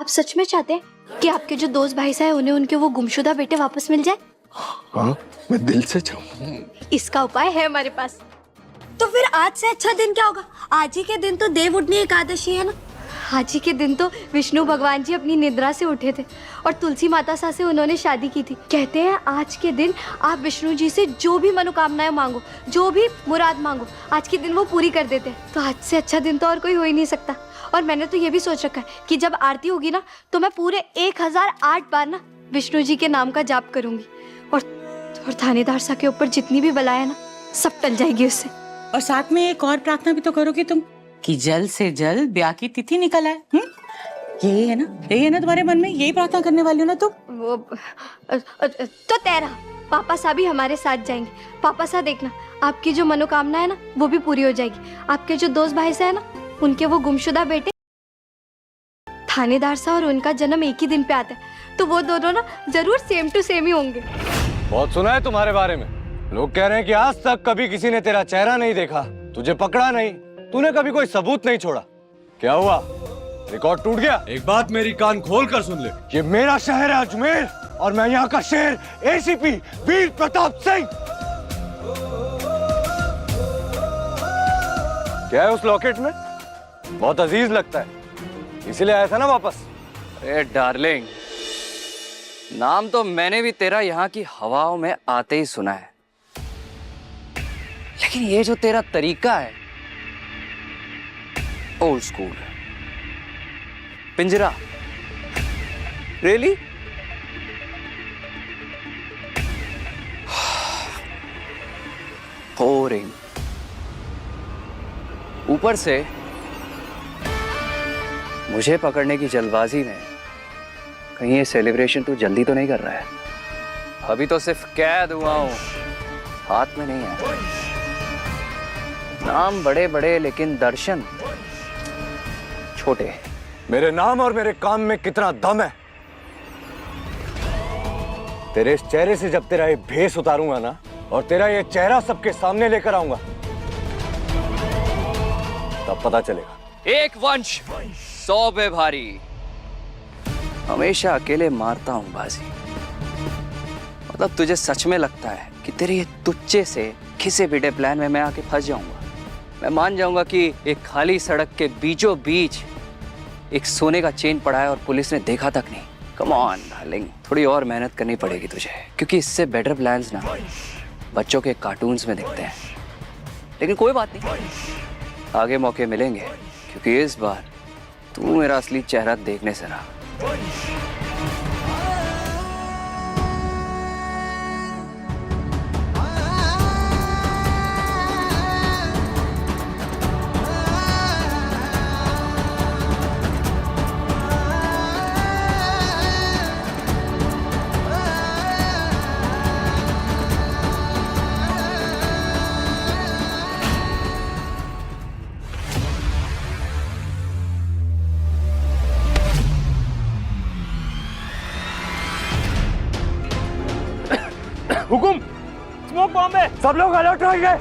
सच में चाहते हैं कि आपके जो दोस्त भाई साहब उन्हें उनके वो गुमशुदा बेटे वापस मिल जाए? हाँ, मैं दिल से चाहूँ। इसका उपाय है हमारे पास। तो फिर आज से अच्छा दिन क्या होगा? आज ही के दिन तो देव उठनी एकादशी है ना। आज ही के दिन तो विष्णु भगवान जी अपनी निद्रा से उठे थे और तुलसी माता सा से उन्होंने शादी की थी। कहते हैं आज के दिन आप विष्णु जी से जो भी मनोकामनाएं मांगो, जो भी मुराद मांगो, आज के दिन वो पूरी कर देते हैं। तो आज से अच्छा दिन तो और कोई हो ही नहीं सकता। और मैंने तो ये भी सोच रखा है कि जब आरती होगी ना तो मैं पूरे 1008 बार ना विष्णु जी के नाम का जाप करूंगी और थानेदार सा के ऊपर जितनी भी बलाएं ना सब टल जाएगी उससे। और साथ में एक और प्रार्थना भी तो करोगी तुम कि जल्द से जल्द ब्याह की तिथि निकल आए। यही है ना तुम्हारे मन में? यही प्रार्थना करने वाली हो ना तुम? वो तो तेरा पापा सा भी हमारे साथ जाएंगे। पापा सा देखना आपकी जो मनोकामना है ना वो भी पूरी हो जाएगी। आपके जो दोस्त भाई से है ना उनके वो गुमशुदा बेटे थानेदार सा और उनका जन्म एक ही दिन पे आता है तो वो दोनों ना जरूर सेम टू सेम ही होंगे। बहुत सुना है तुम्हारे बारे में। लोग कह रहे हैं कि आज तक कभी किसी ने तेरा चेहरा नहीं देखा, तुझे पकड़ा नहीं, तूने कभी कोई सबूत नहीं छोड़ा। क्या हुआ? रिकॉर्ड टूट गया? एक बात मेरी कान खोल कर सुन ले, ये मेरा शहर है अजमेर और मैं यहाँ का शेर एसीपी वीर प्रताप सिंह। क्या है उस लॉकेट में? बहुत अजीज लगता है, इसीलिए आया था ना वापस। अरे डार्लिंग, नाम तो मैंने भी तेरा यहाँ की हवाओं में आते ही सुना है, लेकिन ये जो तेरा तरीका है ओल्ड स्कूल। पिंजरा, रियली? बोरिंग। ऊपर से मुझे पकड़ने की जल्दबाजी में कहीं ये सेलिब्रेशन तू जल्दी तो नहीं कर रहा है? अभी तो सिर्फ कैद हुआ हूं, हाथ में नहीं है। नाम बड़े बड़े लेकिन दर्शन छोटे। मेरे नाम और मेरे काम में कितना दम है। तेरे इस चेहरे से जब तेरा ये भेस उतारूंगा ना और तेरा ये चेहरा सबके सामने लेकर आऊंगा तब पता चलेगा। एक वंश 100 पे भारी। हमेशा अकेले मारता हूं बाजी। मतलब तुझे सच में लगता है कि तेरे ये तुच्चे से खिसे पिटे प्लान में मैं आके फंस जाऊंगा? मैं मान जाऊंगा कि एक खाली सड़क के बीचों बीच एक सोने का चेन पड़ा है और पुलिस ने देखा तक नहीं। कम ऑन डार्लिंग, थोड़ी और मेहनत करनी पड़ेगी तुझे, क्योंकि इससे बेटर प्लान्स ना बच्चों के कार्टून्स में दिखते हैं। लेकिन कोई बात नहीं, आगे मौके मिलेंगे, क्योंकि इस बार तू मेरा असली चेहरा देखने से रहा। हुकुम, स्मोक बॉम्ब है, सब लोग अलर्ट रहिए।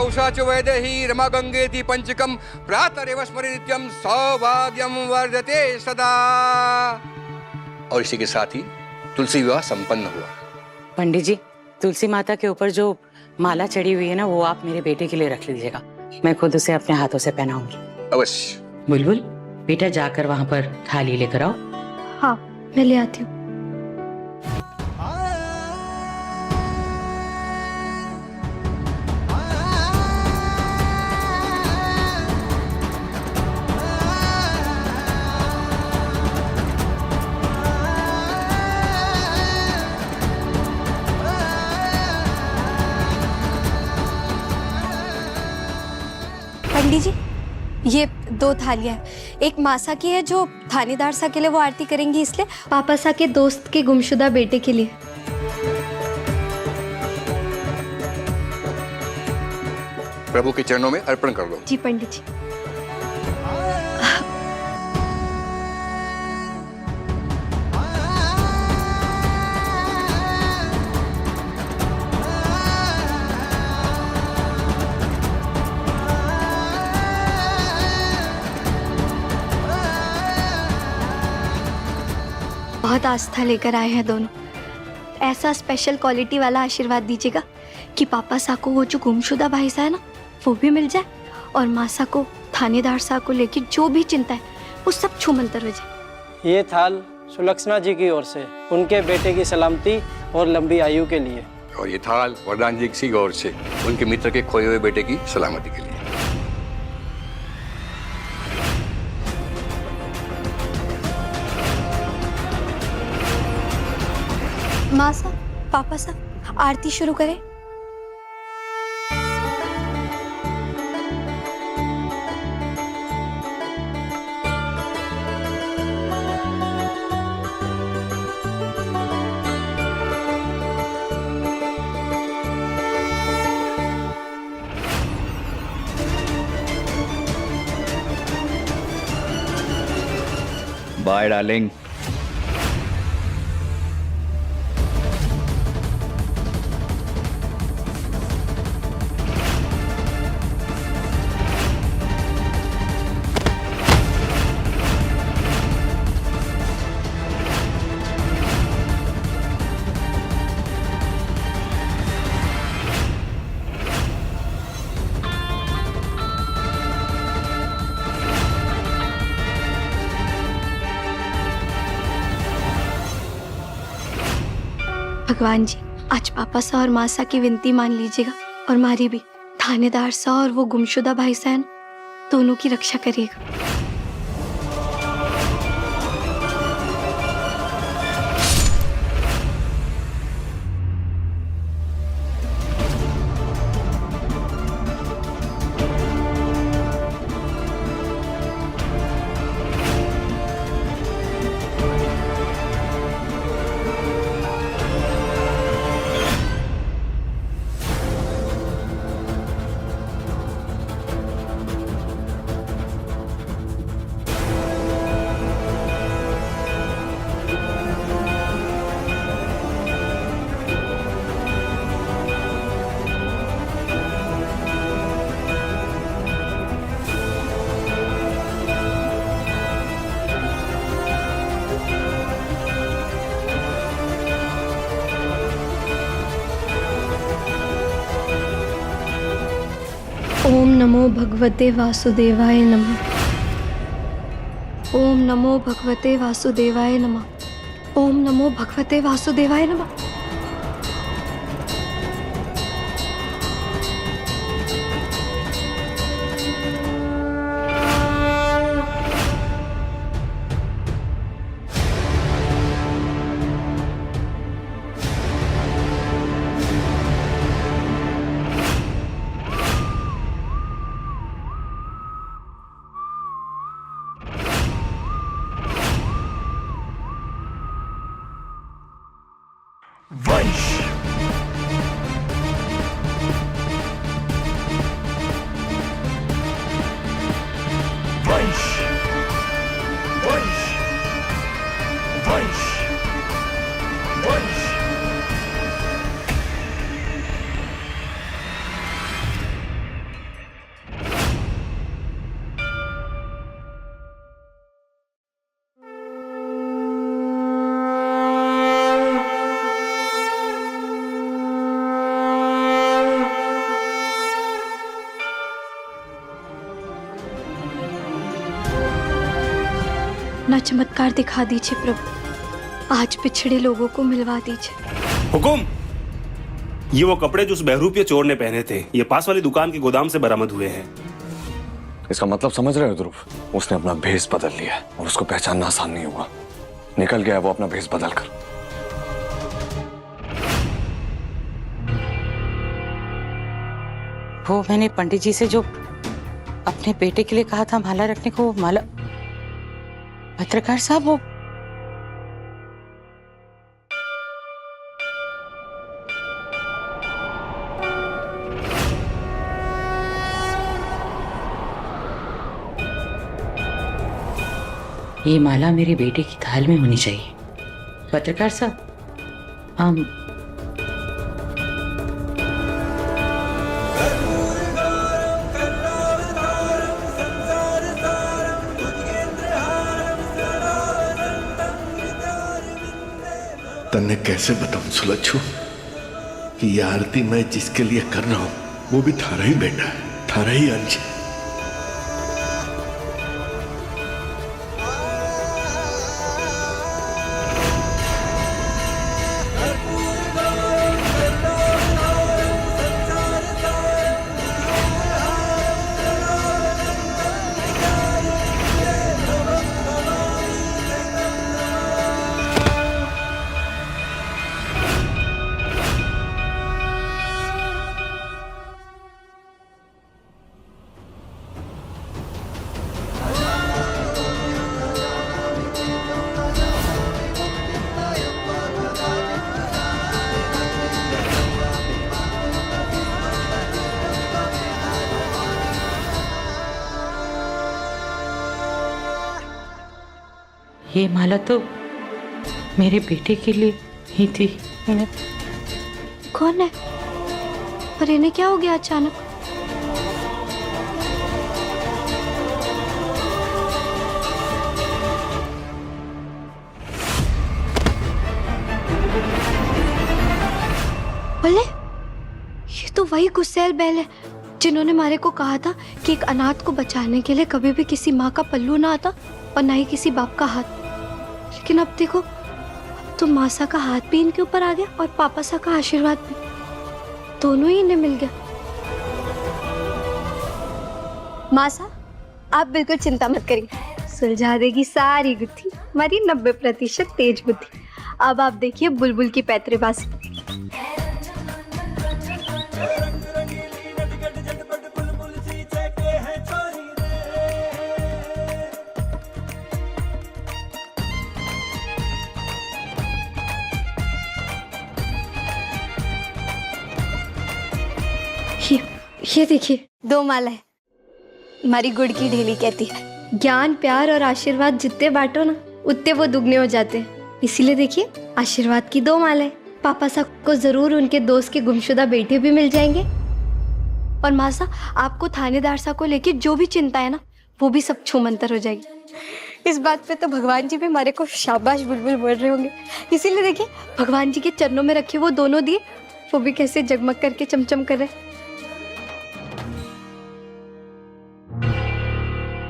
उषा च वैदेही रमा गंगेति पंचकम प्रातरेव स्मरे नित्यम सौभाग्यम वर्धते सदा। और इसी के साथ ही तुलसी विवाह संपन्न हुआ। पंडित जी, तुलसी माता के ऊपर जो माला चढ़ी हुई है ना वो आप मेरे बेटे के लिए रख लीजिएगा। मैं खुद उसे अपने हाथों से पहनाऊंगी। अवश्य। बुलबुल बेटा, जाकर वहां पर थाली लेकर आओ। हाँ, मैं ले आती हूँ। पंडित जी, ये 2 थालियां हैं। एक मासा की है जो थानेदार सा के लिए वो आरती करेंगी इसलिए, पापा सा के दोस्त के गुमशुदा बेटे के लिए। प्रभु के चरणों में अर्पण कर दो। जी पंडित जी। बहुत आस्था लेकर आए हैं दोनों। ऐसा स्पेशल क्वालिटी वाला आशीर्वाद दीजिएगा कि पापा सा को वो जो गुमशुदा भाई सा है ना, वो भी मिल जाए, और मासा को, थानेदार सा को लेकर जो भी चिंता है वो सब छूमंतर हो जाए। ये थाल सुलक्षणा जी की ओर से उनके बेटे की सलामती और लंबी आयु के लिए। और ये थाल वरदान जी की ओर से उनके मित्र के खोए हुए बेटे की सलामती के लिए। मासा, पापा सा, आरती शुरू करें। Bye darling. भगवान जी, आज पापा सा और मासा की विनती मान लीजिएगा, और मारी भी। थानेदार सा और वो गुमशुदा भाई सा है ना, दोनों की रक्षा करिएगा। ओम नमो भगवते वासुदेवाय नमः। ओम नमो भगवते वासुदेवाय नमः। ओम नमो भगवते वासुदेवाय नमः। वंश। वंश। वंश। वंश। वंश। अपना चमत्कार दिखा दीजिए प्रभु, आज पिछड़े लोगों को मिलवा दीजिए। हुकुम! ये वो कपड़े जो उस बहरूपिया चोर ने पहने थे, ये पास वाली दुकान के गोदाम से बरामद हुए हैं। इसका मतलब समझ रहे हो ध्रुव? उसने अपना भेष बदल लिया है और उसको पहचानना आसान नहीं होगा। निकल गया है वो अपना भेष बदल कर। वो मैंने पंडित जी से जो अपने बेटे के लिए कहा था माला रखने को, वो माला पत्रकार साहब वो ये माला मेरे बेटे की थाल में होनी चाहिए। पत्रकार साहब, हम तन्ने कैसे बताऊं सुलच्छू कि ये आरती मैं जिसके लिए कर रहा हूं वो भी थारा ही बेटा है, थारा ही अंश है। ये माला तो मेरे बेटे के लिए ही थी। कौन है और इन्हें क्या हो गया अचानक? बोले ये तो वही गुस्सैल बैल है जिन्होंने मारे को कहा था कि एक अनाथ को बचाने के लिए कभी भी किसी माँ का पल्लू ना आता और ना ही किसी बाप का हाथ। लेकिन अब देखो, अब तो मासा का हाथ भी इनके ऊपर आ गया और पापा सा का आशीर्वाद भी, दोनों ही इन्हें मिल गया। मासा, आप बिल्कुल चिंता मत करिए, सुलझा देगी सारी गुत्थी हमारी 90% तेज बुद्धि। अब आप देखिए बुलबुल की पैतरेबाजी। ये देखिए 2 माला है। हमारी गुड़ की ढेली कहती है ज्ञान प्यार और आशीर्वाद जितने बांटो ना उतने वो दुगने हो जाते हैं। इसीलिए देखिए आशीर्वाद की 2 माला है। पापा साहब को जरूर उनके दोस्त के गुमशुदा बेटे भी मिल जाएंगे। और मासा, आपको थानेदार साहब को लेके जो भी चिंता है ना वो भी सब छूमंतर हो जाएगी। इस बात पे तो भगवान जी भी हमारे को शाबाश बुलबुल बोल रहे होंगे। इसीलिए देखिए भगवान जी के चरणों में रखे वो दोनों दिए वो भी कैसे जगमग करके चमचम कर रहे।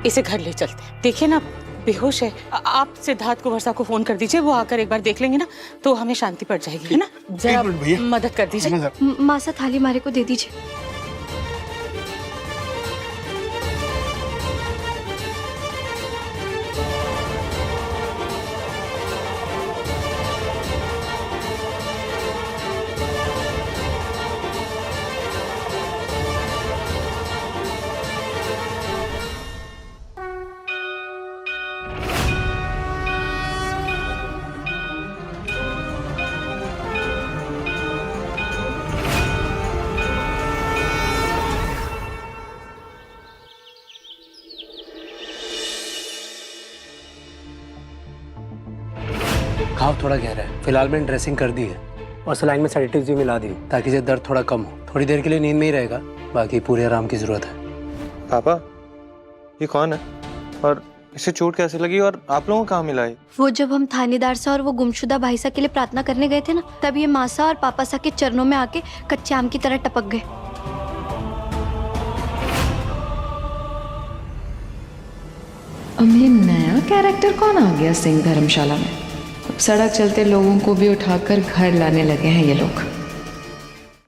इसे घर ले चलते हैं। देखिए ना बेहोश है। आप सिद्धार्थ को वर्षा को फोन कर दीजिए, वो आकर एक बार देख लेंगे ना तो हमें शांति पड़ जाएगी, है ना? जरा मदद कर दीजिए। मासा थाली मारे को दे दीजिए। घाव थोड़ा गहरा है, फिलहाल मैंने ड्रेसिंग कर दी है और सलाइन में सेडेटिव्स भी मिला दी ताकि इसे दर्द थोड़ा कम हो। थोड़ी देर के लिए नींद में ही रहेगा, बाकी पूरे आराम की जरूरत है। पापा, ये कौन है और इसे चोट कैसे लगी और आप लोगों को कहाँ मिला है? वो जब हम थानेदार सा और वो गुमशुदा भाई सा के लिए प्रार्थना करने गए थे ना, तब ये मासा और पापा सा के चरणों में आके कच्चे आम की तरह टपक गए। अभी नया कैरेक्टर कौन आ गया सिंह धर्मशाला में? अब सड़क चलते लोगों को भी उठाकर घर लाने लगे हैं ये लोग।